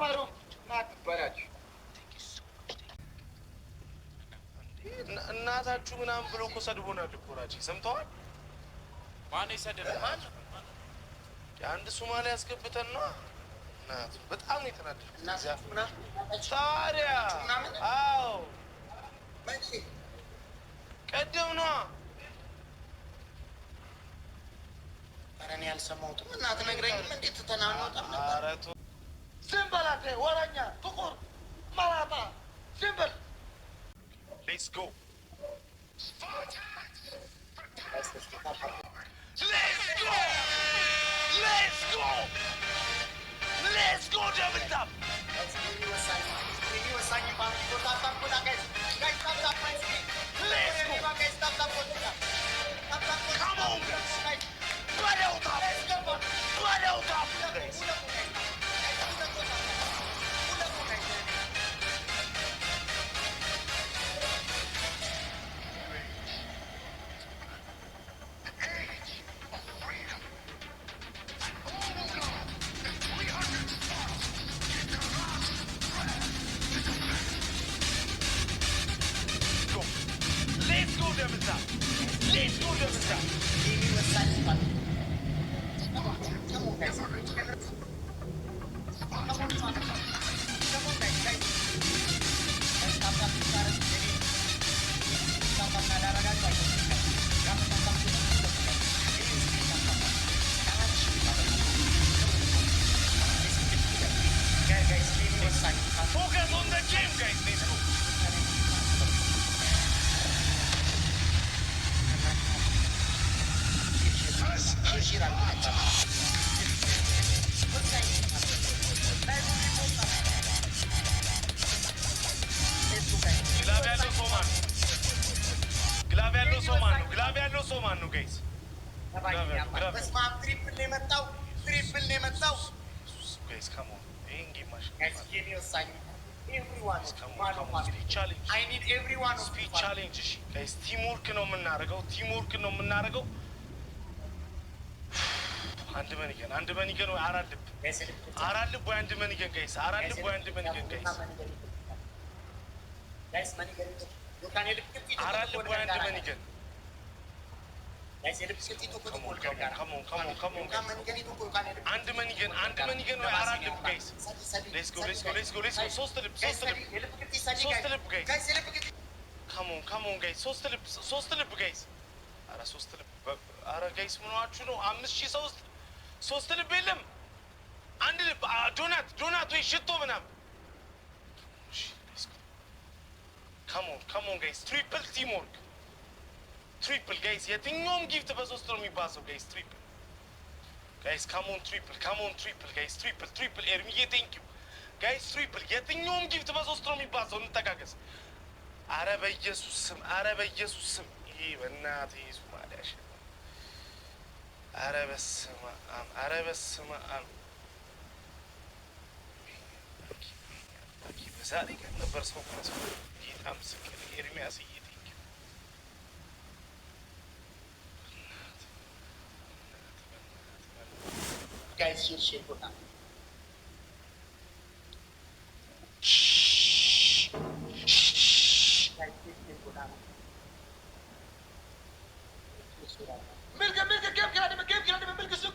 ማሩፍ ናት በላችሁ እናታችሁ ምናምን ብሎ እኮ ሰድቦናል እኮ ናቸው። ሰምተዋል? ማን ይሰድብ? የአንድ ሶማሌ ያስገብተን ነው። እናቱ በጣም ነው የተናደድኩት። ታዲያ አዎ ቀደም ነዋ። ኧረ እኔ አልሰማሁትም። እናት ነግረኝም እንዴት ተናንወጣም ነበር። ዝም በል አንተ ወረኛ ጥቁር መላጣ ዝም በል። Let's go. Let's go. Let's go. Let's go double tap. Let's go. Come on guys. Blood out up. Blood out up guys. Focus on the game, guys. Let's go. Glaviano Somano, guys. Guys, come on. Everyone. Speed challenge. I need everyone. Speed challenge. Guys, teamwork no manarago. Teamwork no manarago. And the Manigan. Aralip. Aralip and the Manigan, guys. Aralip and the Manigan, guys. Guys, Manigan. You can Aralip and the Manigan. Come on. And the Manigan, Aralip, guys. Let's go. So slip, guys. Come on, guys. So slip, guys. Ara so slip. Ara guys, you know, I'm Miss So slip, Bill. And donut, we shit over now. Come on, guys. Triple teamwork. Triple, guys. You think no give the Basso Stormy Basso, guys. Triple. Guys, come on, triple, guys. Triple. Ermi, thank you. Guys, triple. You think no give the Basso Stormy Basso, Nutagagas. Araba Jesus. Even not his madash. Arabas. Keep the first one. I'm sick. Ermi, I see. Guys, you should go down. Milk, milk soup.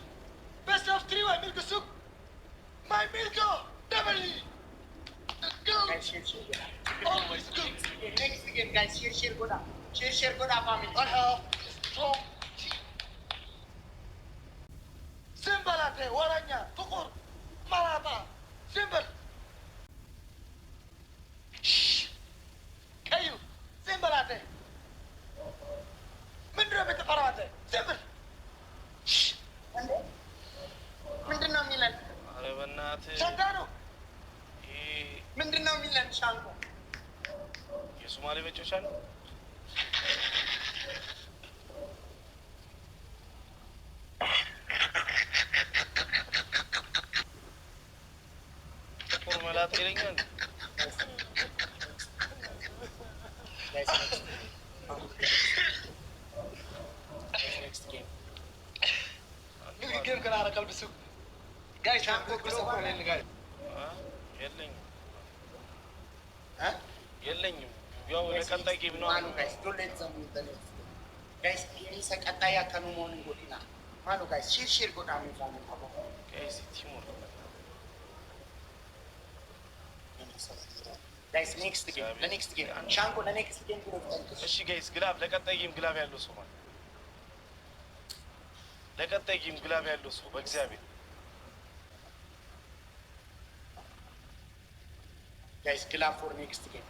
Best of 3, milk soup. My milk, doubly. Guys, you should go down. Always good. Next again, guys, you should go down. Share go down, family. Strong. Simple ate, waranya, tukur, malata, simple. Kayu, simple ate. Mindra bete parawate, simple. Mindra Milan. Are banate. Santano. Mindra Milan, Shango. You Somali with your Shango? Tiringan. Next game. Game kena rakal besuk. Guys, aku besuk kalian guys. የለኝም ያው ለቀጣይ ጌም ነው ማኑ ጋይስ ዶሌት ዘሙ ተነስ ጋይስ ይሄ ቀጣይ ያከኑ ሞርኒንግ ጎዲና ማኑ ጋይስ ሼር ጎዳ ነው ጋይስ ቲሞር ጋይስ ኔክስት ጌም ሻንጎ ለኔክስት ጌም ብሎ እሺ ጋይስ ግላብ ለቀጣይ ጌም ግላብ ያለው ሰው ማለት ለቀጣይ ጌም ግላብ ያለው ሰው በእግዚአብሔር ጋይስ ግላብ ፎር ኔክስት ጌም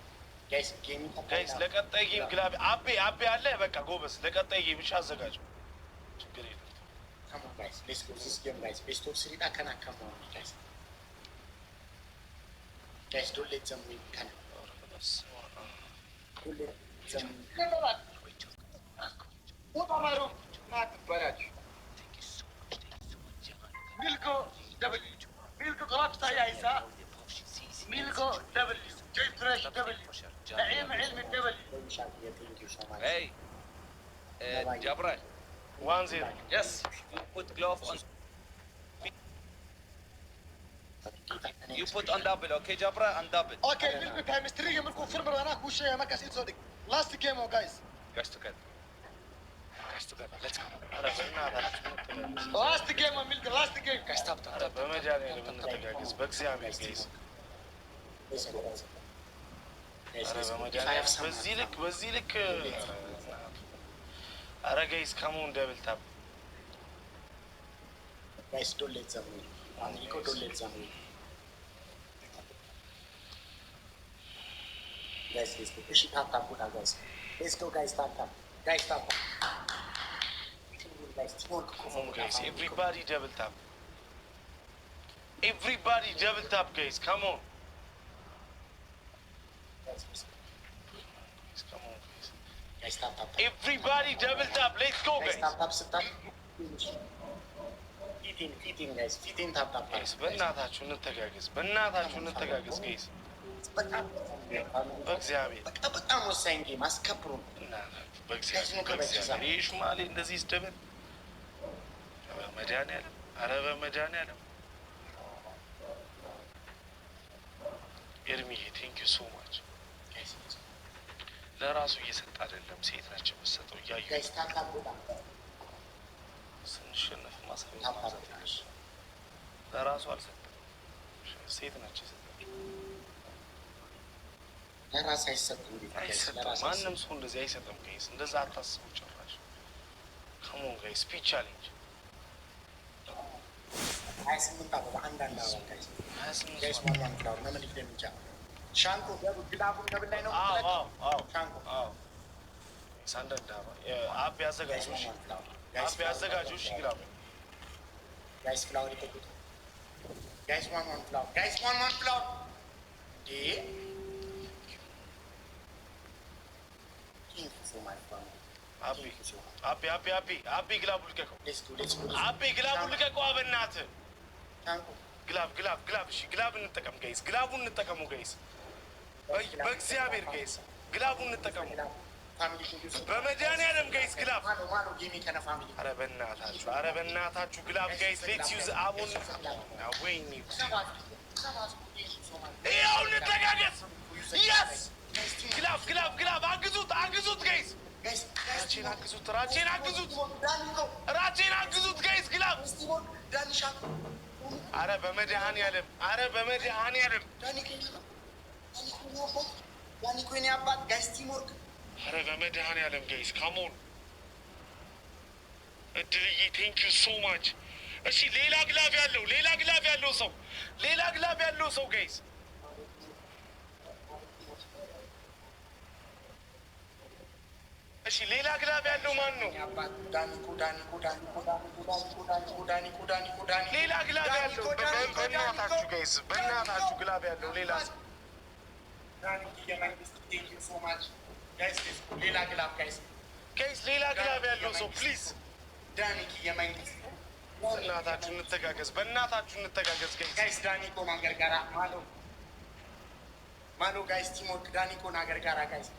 ጋይስ ለቀጣይ ጌም ግላብ አቤ አለ በቃ ጎበስ ለቀጣይ ጌም ብቻ አዘጋጀው ችግር የለም ካም ኦን ጋይስ ሌትስ ጎ ዚስ ጌም ጋይስ ቤስት ኦፍ 3 ዳከና ካም ኦን ጋይስ ዶንት ሌት ዘም ዊን ካን ميلكو طلبت يا عيسى ميلكو دبليو جاي فريش دبليو نعيم علم الدبليو Hey, Jabra. 1-0 Yes, you put glove on. You put on double, okay, Jabra, on double. Okay, ميلكو تايم ستريجر ميلكو فرمر هناك وش ما كاس يتصدق. Last game, oh guys. Guys together. Let's go. Last game, ميلكو last game. Guys, stop. በመድኃኒዓለም እንተጋገዝ በእግዚአብሔር ጋይስ በዚህ ልክ ኧረ ጋይስ ካሞን ደብል ታፕ ጋይስ ዶንት ሌት ዘም ዊን ሚልኮ ዶንት ሌት ዘም ዊን ጋይስ እሺ ታፕ ጉዳ ጋይስ ሌትስ ጎ ጋይስ ታፕ ጋይስ ታፕ guys everybody double tap guys come on guys tap everybody double tap let's go guys tap stop ፊቲን guys ፊቲን tap guys በእናታችሁ እንተጋገዝ guys በእግዚአብሔር በጣም ወሳኝ ጌም አስከብሩ በእግዚአብሔር ይህ ሹማሌ እንደዚህ ይስደበን በመድኃኒዓለም ኧረ በመድኃኒዓለም ኤርሚዬ ቴንኪዩ ሶ ማች ለራሱ እየሰጠ አይደለም ሴት ነች የምትሰጠው እያዩ ስንሸነፍ ማሳየት ለራሱ አልሰጠም ሴት ነች የሰጠችው ለራስ አይሰጥም ማንም ሰው እንደዚህ አይሰጥም ጋይስ እንደዛ አታስቡ ጭራሽ ካሞን ጋይስ ስፒች ቻሌንጅ 28 አበባ አንዳንድ አበባ ጋይስ ማን ፍላው ለምን ይደምጫ ሻንኮ ግላቡ ደብል ላይ ነው ሻንኮ ሳንደንዳ አብ ያዘጋጁሽ ግላቡ ጋይስ ፍላወር ይተኩት ጋይስ ማን ፍላው ዲ አቢ ግላቡ ልቀቀው አቢ ግላቡ ልቀቀው በእናትህ ግላብ እሺ ግላብ እንጠቀም ጋይስ ግላቡን እንጠቀሙ ጋይስ በእግዚአብሔር ጋይስ ግላቡን እንጠቀሙ በመድኃኒዓለም ጋይስ ግላብ ኧረ በእናታችሁ ግላብ ጋይስ ሌትስ ዩዝ አቦን ወይኔ ይኸው እንተጋገዝ የስ ግላብ አግዙት ጋይስ ራቼን አግዙት ጋይስ ግላብ ኧረ በመድኃኒዓለም ኧረ በመድኃኒዓለም ጋይስ ካሞን እድልዬ ቴንኪዩ ሶ ማች እሺ ሌላ ግላብ ያለው ሰው ጋይስ እሺ ሌላ ግላብ ያለው ማን ነው ሌላ ግላብ ያለው በእናታችሁ ጋይስ ግላብ ያለው ሌላ ጋይስ ሌላ ግላብ ያለው ሰው ፕሊዝ በእናታችሁ እንተጋገዝ ጋይስ ዳኒኮ ማንገርጋራ ማሎ ጋይስ ቲሞርክ ዳኒኮ ናገርጋራ ጋይስ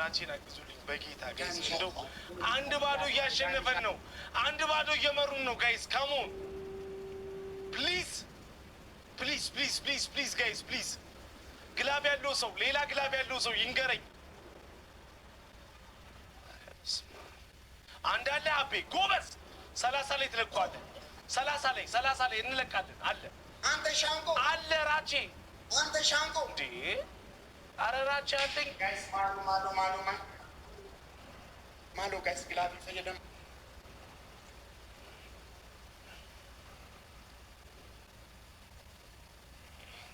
ራቼን አግዙልኝ በጌታ ጋይስ እንደው አንድ ባዶ እያሸነፈን ነው አንድ ባዶ እየመሩን ነው ጋይስ ካሞን ፕሊዝ ፕሊዝ ጋይስ ፕሊዝ ግላብ ያለው ሰው ሌላ ግላብ ያለው ሰው ይንገረኝ። አንዳለ አቤ ጎበዝ 30 ላይ ትለቋለህ። 30 ላይ እንለቃለን። አለ አንተ ሻንቆ አለ ራቼ አንተ ሻንቆ እንዴ! አረ ራቼ አለኝ ጋይስ ማሎ ጋይስ ግላብ ይፈየደም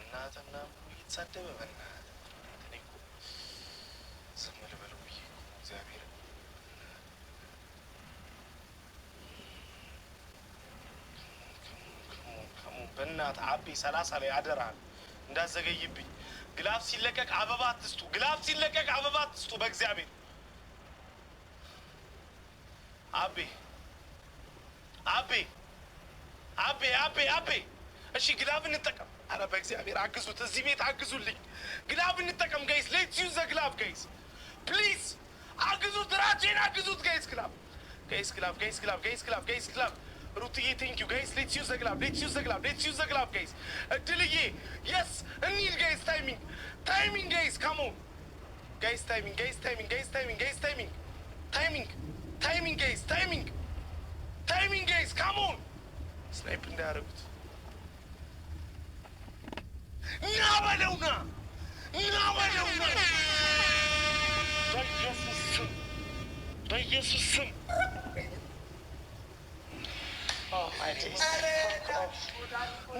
እናትና እየተሳደበ በእናትህ እኔ እኮ ዝም ልበለው ብዬ እግዚአብሔር በእናትህ አቤ 30 ላይ አደራህን እንዳዘገይብኝ። ግላፍ ሲለቀቅ አበባ አትስጡ። ግላፍ ሲለቀቅ አበባ አትስጡ በእግዚአብሔር። አቤ አቤ አቤ አቤ አቤ እሺ ግላፍ እንጠቀም። አረ በእግዚአብሔር አግዙት፣ እዚህ ቤት አግዙልኝ። ግላፍ እንጠቀም ጋይስ። ሌትስ ዩዝ ዘ ግላፍ ጋይስ ፕሊዝ አግዙት፣ ራቼን አግዙት ጋይስ። ግላፍ ጋይስ ግላፍ ጋይስ ግላፍ ጋይስ ግላፍ ጋይስ ግላፍ ሩትዬ ቴንክ ዩ ጋይስ። ሌትስ ዩዝ ዘ ግላፍ ሌትስ ዩዝ ዘ ግላፍ ሌትስ ዩዝ ዘ ግላፍ ጋይስ። እድልዬ የስ እንሂድ ጋይስ። ታይሚንግ ጋይስ ካም ኦን ጋይስ። ታይሚንግ ጋይስ ታይሚንግ ጋይስ ታይሚንግ ጋይስ ታይሚንግ ጋይስ ታይሚንግ ጋይስ ካም ኦን ስናይፕ እንዳያደርጉት ና በለውና በኢየሱስ ስም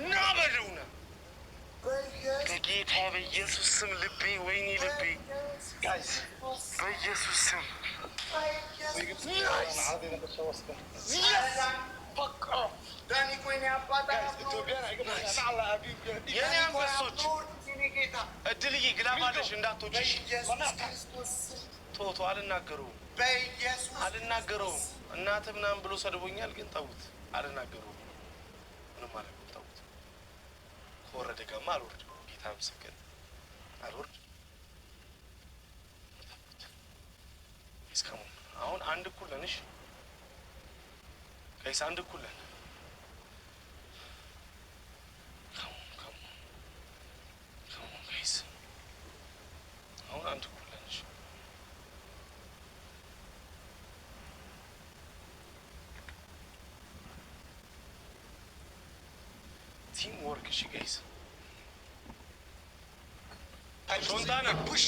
ና በለውና በጌታ በኢየሱስ ስም ልቤ ወይኔ ልቤ በኢየሱስ ስም ዳኒ ኮይኔ አባታ የኔ አንበሶች እድልዬ ግላባለሽ እንዳትወጪ። ቶቶ አልናገረውም እናትህ ምናምን ብሎ ሰድቦኛል፣ ግን ተውት። አልናገረውም ምንም አላውቅም። ተውት። ከወረደ ጋማ አልወርድም። ጌታ ምስክር አልወርድም። እስካሁን አሁን አንድ እኩል ነን። እሺ ጋይስ አንድ እኩል ነን። አሁን አንድ እኩል ነን። እሺ ቲም ወርክ። እሺ ጋይስ ሾንታና Push.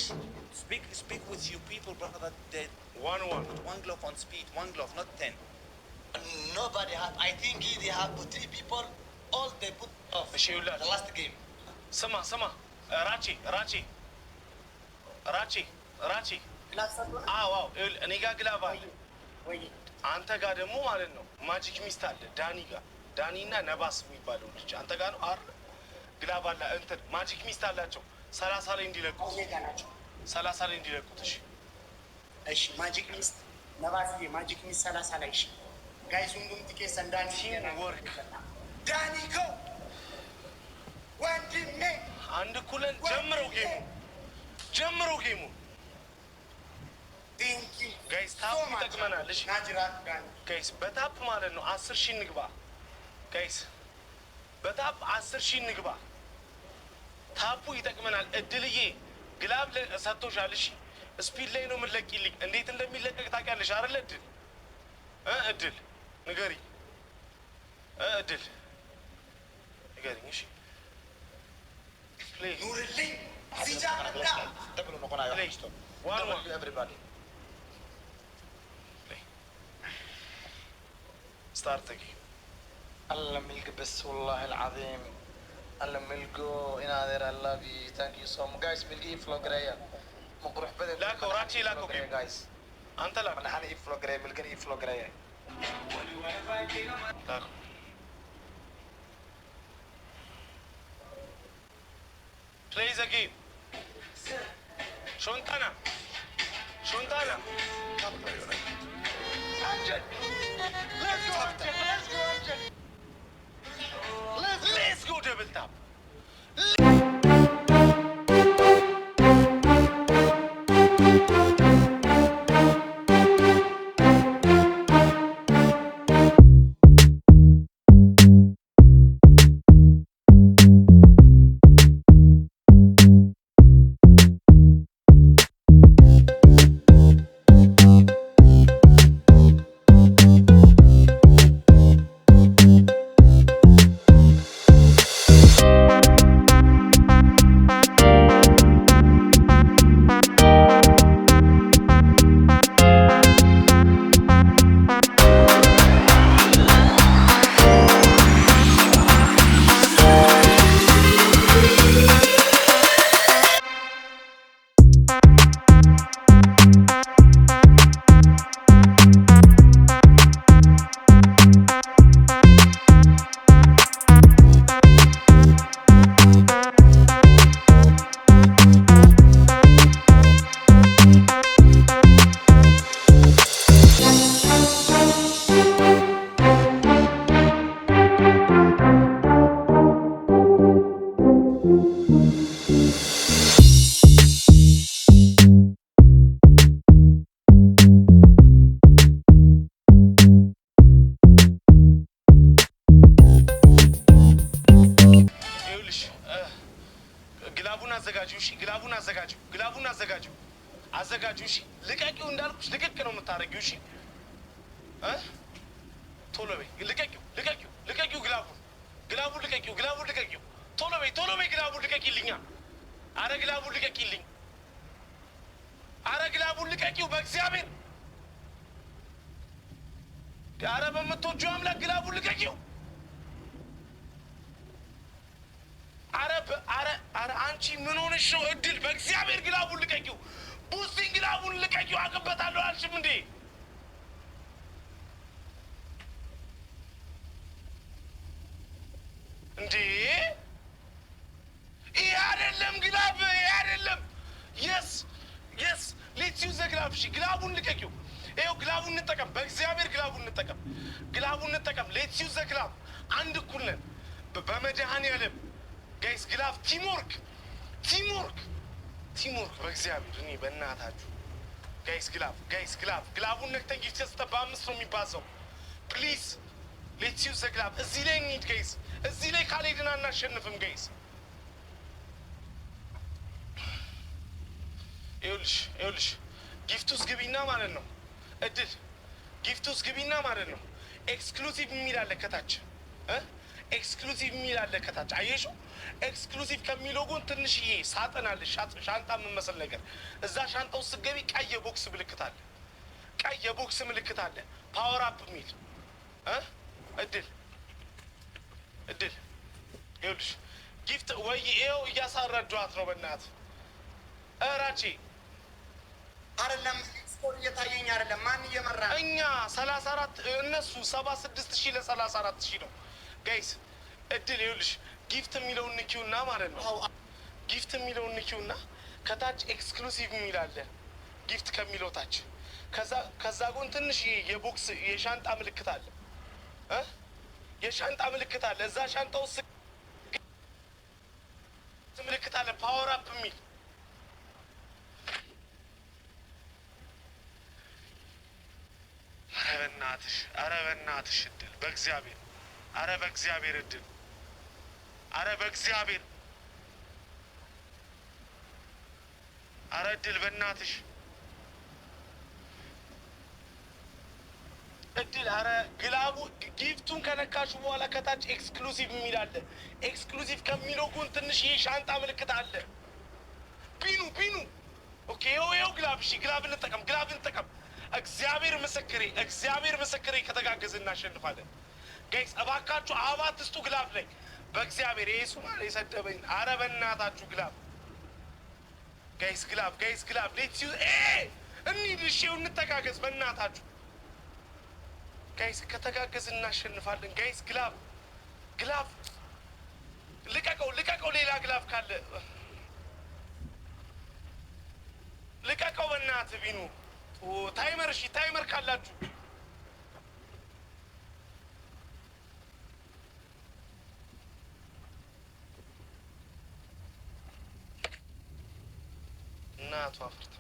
Speak with you people, brother. That they 1-1 one glove on speed, one glove, not 10. Nobody had. I think they have put 3 people. All they put off. እሺ ይውላል። The last game. ስማ ራቼ አዎ እኔ ጋር ግላብ አለ። አንተ ጋር ደግሞ ማለት ነው ማጂክ ሚስት አለ ዳኒ እና ነባስ የሚባለው ልጅ አንተ ጋር ነው አይደል? ግላብ አለ እንትን ማጂክ ሚስት አላቸው። 30 ላይ እንዲለቁት 30 ላይ እንዲለቁት። እሺ ማጂክ ሚስት ነባስዬ ማጂክ ሚስት 30 ላይ እሺ ጋይስ ሁንዱም ትኬት ሰንዳን ቲም ወርክ ዳኒ ጎ ወንድሜ አንድ ኩለን ጀምረው ጌሙ ጋይስ ታፕ ይጠቅመናል። እሺ ጋይስ በታፕ ማለት ነው 10 ሺህ እንግባ ጋይስ፣ በታፕ 10 ሺህ እንግባ። ታፑ ይጠቅመናል። እድልዬ ግላብ ሰጥቶሻል። እሺ ስፒድ ላይ ነው የምትለቂልኝ። እንዴት እንደሚለቀቅ ታውቂያለሽ አይደል? እድል ንገሪኝ። እድል ንገሪኝ። እሺ ፕሌይ ኑርልኝ ሲጃዳ Double no kona Play. yo. 1-1 Everybody. ستارت again. الله ملك بس والله العظيم الله ملكو إن هذا الله بي thank you so much guys ملكي فلوق ريا مقروح بدل لاكو راتشي لاكو جيم guys انت لا أنا حني فلوق ريا ملكني فلوق ريا لاكو play the game. شونتانا أمجد let's go أمجد let's go double tap. እሺ ግላቡን አዘጋጁ እሺ ልቀቂው እንዳልኩሽ ልቅቅ ነው የምታረጊው እሺ ቶሎ በይ ልቀቂው ግላቡን ልቀቂው ቶሎ በይ ግላቡን ልቀቂልኛ አረ ግላቡን ልቀቂው በእግዚአብሔር አረ በምትወጂው አምላክ ግላቡን ልቀቂው አረ አንቺ ምን ሆነሽ ነው እድል በእግዚአብሔር ግላቡን ልቀቂው ቡስቲን ግላቡን ልቀቂው አቅበታለሁ አልሽም እንዴ እንዴ ይሄ አይደለም ግላብ ይሄ አይደለም የስ ሌትስ ዩዝ ዘ ግላብ እሺ ግላቡን ልቀቂው ይኸው ግላቡን እንጠቀም በእግዚአብሔር ግላቡን እንጠቀም ሌትስ ዩዝ ዘ ግላብ አንድ እኩል ነን በመድኃኔዓለም ጋይስ ግላብ ቲምወርክ በእግዚአብሔር እኔ በእናታችሁ ጋይስ ግላቡን ነክተን ጊፍት ስጠ በ5 ነው የሚባዛው ፕሊዝ ሌትስ ዩዝ ዘ ግላብ እዚህ ላይ እንሂድ ጋይስ እዚህ ላይ ካልሄድን አናሸንፍም ጋይስ ይኸውልሽ ጊፍት ውስጥ ግቢና ማለት ነው እድል ጊፍት ውስጥ ግቢና ማለት ነው ኤክስክሉሲቭ የሚል አለ ከታች ኤክስክሉሲቭ የሚል አለ ከታች አየሽው ኤክስክሉሲቭ ከሚለው ጎን ትንሽዬ ሳጥን አለ ሻንጣ የምመስል ነገር እዛ ሻንጣ ውስጥ ስትገቢ ቀይ የቦክስ ምልክት አለ ፓወር አፕ የሚል እድል ይኸውልሽ ጊፍት ወይ ይኸው እያሳረዷት ነው በእናትህ እራቼ አይደለም ስኮር እየታየኝ አይደለም ማን እየመራ እኛ 34 እነሱ 76,000 ለ34,000 ነው ጋይስ እድል ይኸውልሽ ጊፍት የሚለውን ንኪውና ማለት ነው ጊፍት የሚለውን ንኪውና ከታች ኤክስክሉሲቭ የሚል አለ ጊፍት ከሚለው ታች ከዛ ጎን ትንሽ የቦክስ የሻንጣ ምልክት አለ እዛ ሻንጣ ውስጥ ምልክት አለ ፓወር አፕ የሚል ኧረ በእናትሽ እድል በእግዚአብሔር እድል እድል በእናትሽ እድል ግላቡ ጊፍቱን ከነካሹ በኋላ ከታች ኤክስክሉሲቭ የሚል አለ ኤክስክሉሲቭ ከሚለው ጎን ትንሽ ይሄ ሻንጣ ምልክት አለ ቢኑ ኦኬ ይኸው ግላብ እሺ ግላብ እንጠቀም እግዚአብሔር ምስክሬ ከተጋገዝ እናሸንፋለን ጋይስ እባካችሁ አበባ አትስጡ ግላብ ላይ በእግዚአብሔር ይሄ ሱማሌ የሰደበኝ ኧረ በእናታችሁ ግላብ ጋይስ ግላብ ሌትስ ዩዝ እንሂድ እሺ እንተጋገዝ በእናታችሁ ጋይስ ከተጋገዝ እናሸንፋለን ጋይስ ግላብ ልቀቀው ሌላ ግላብ ካለ ልቀቀው በእናትህ ቢኑ ታይመር ካላችሁ እናቱ አፍርት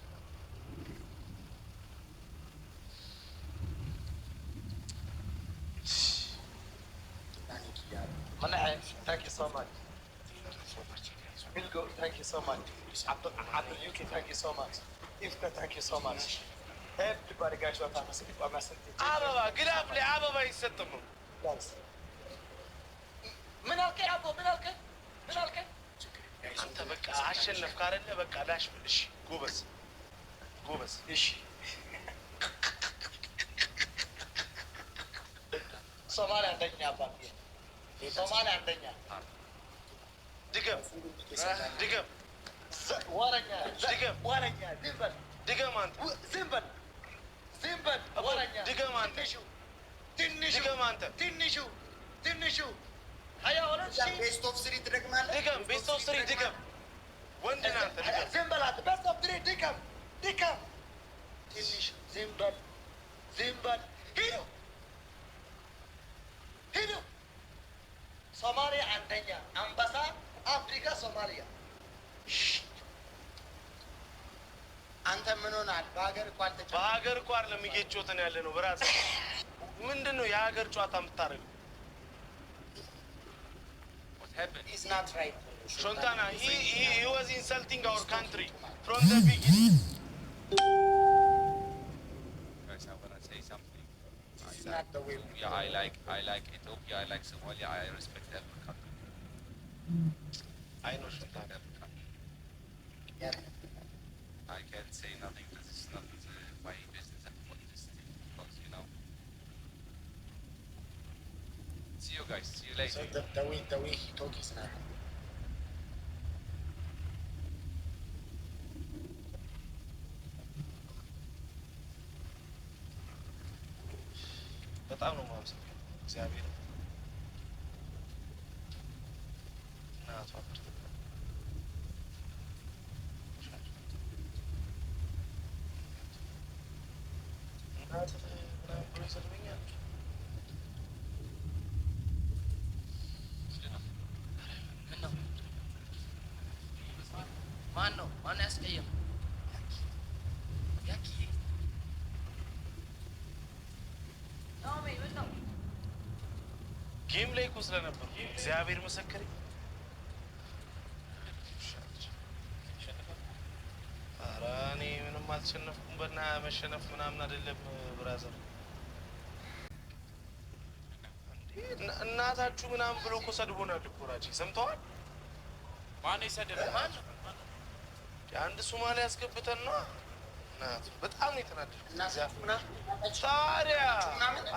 منعي thank you so much Bilgo thank you so much Abdul Yuki thank you so much Ifka thank you so much everybody guys what I'm saying አበባ ግላብ ላይ አበባ ይሰጥም ምን አልከኝ አንተ በቃ አሸነፍክ አይደለ በቃ ላሽ ብልሽ ጎበዝ እሺ ሶማሊያ አንደኛ አባቴ ሶማሊያ አንደኛ ድገም ወረኛ ድገም አንተ ዝም በል ወረኛ ድገም አንተ ትንሹ ሀያ ሁለት ቤስት ኦፍ ስሪ ትደግማለህ ድገም ቤስት ኦፍ ስሪ ድገም ወንድ ነህ አንተ ድገም ዝም በል አንተ ቤስት ኦፍ ስሪ ድገም ትንሹ ዝም በል ሂዱ ሶማሊያ አንደኛ አንበሳ አፍሪካ ሶማሊያ አንተ ምን ሆናል በሀገር እኮ አይደለም እየጮትን ያለ ነው በራስ ምንድን ነው የሀገር ጨዋታ የምታደርገው happened? He's not right. Shontana, he was insulting our country from the beginning. Guys, I wanna say something. It's not the way. Yeah, I like Ethiopia. I like Somalia. I respect every country. I know Shontana. Every country. Yeah. I can't say nothing. This is not my business and what this thing because See you guys. See you later. So the way he talks is not. በጣም ነው የማመሰግነው እግዚአብሔር እናቷ እናት ምናምን ብሎ ይሰድበኛል። ምነው? ማን ነው ያስቀየመው? ያኪ ናኦሚ ምን ነው? ጌም ላይ እኮ ስለነበርኩ እግዚአብሔር መሰከሬ። ኧረ እኔ ምንም አልተሸነፍኩም። በና መሸነፍ ምናምን አይደለም ብራዘር። እናታችሁ ምናምን ብሎ እኮ ሰድቦናል እኮ ራቼ ሰምተዋል። ማን የሰደበ? አንድ ሶማሌ ያስገብተን ነው እናቱ በጣም ነው የተናደድኩት። እናታችሁ ምናምን ታዲያ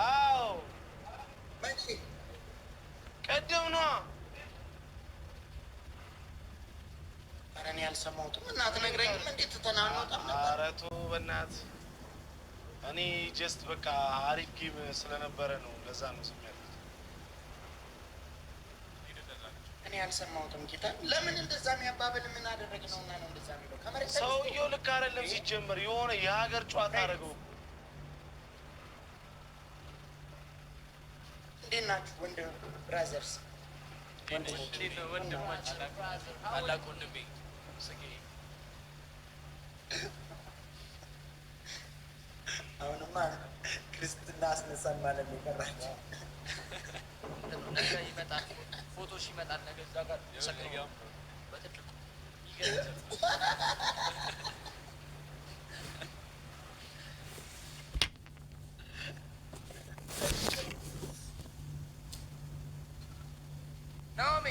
አዎ መቼ ቀደም ነዋ። ኧረ እኔ አልሰማሁትም። እናት ነግረኝም እንዴት ተናንወጣም ነበር። ኧረ ተው በእናትህ። እኔ ጀስት በቃ አሪፍ ጌም ስለነበረ ነው ለዛ ነው ዝም ያልኩት። እኔ አልሰማሁትም። ጌታ ለምን እንደዛ የሚያባብል ምን አደረግነውና ነው እንደዛ የሚለው? ከመሬት ሰውየው ልክ አይደለም ሲጀመር የሆነ የሀገር ጨዋታ አደረገው። እንዴት ናችሁ ወንድም ብራዘርስ? ወንድማችን ታላቅ ወንድሜ ጽጌ አሁንማ ክርስትና አስነሳን ማለት ነው የቀራቸው። ነገ ይመጣል፣ ፎቶሽ ይመጣል። ነገ እዛ ጋር ሰቅለው በትልቁ ይገርም። ናኦሚ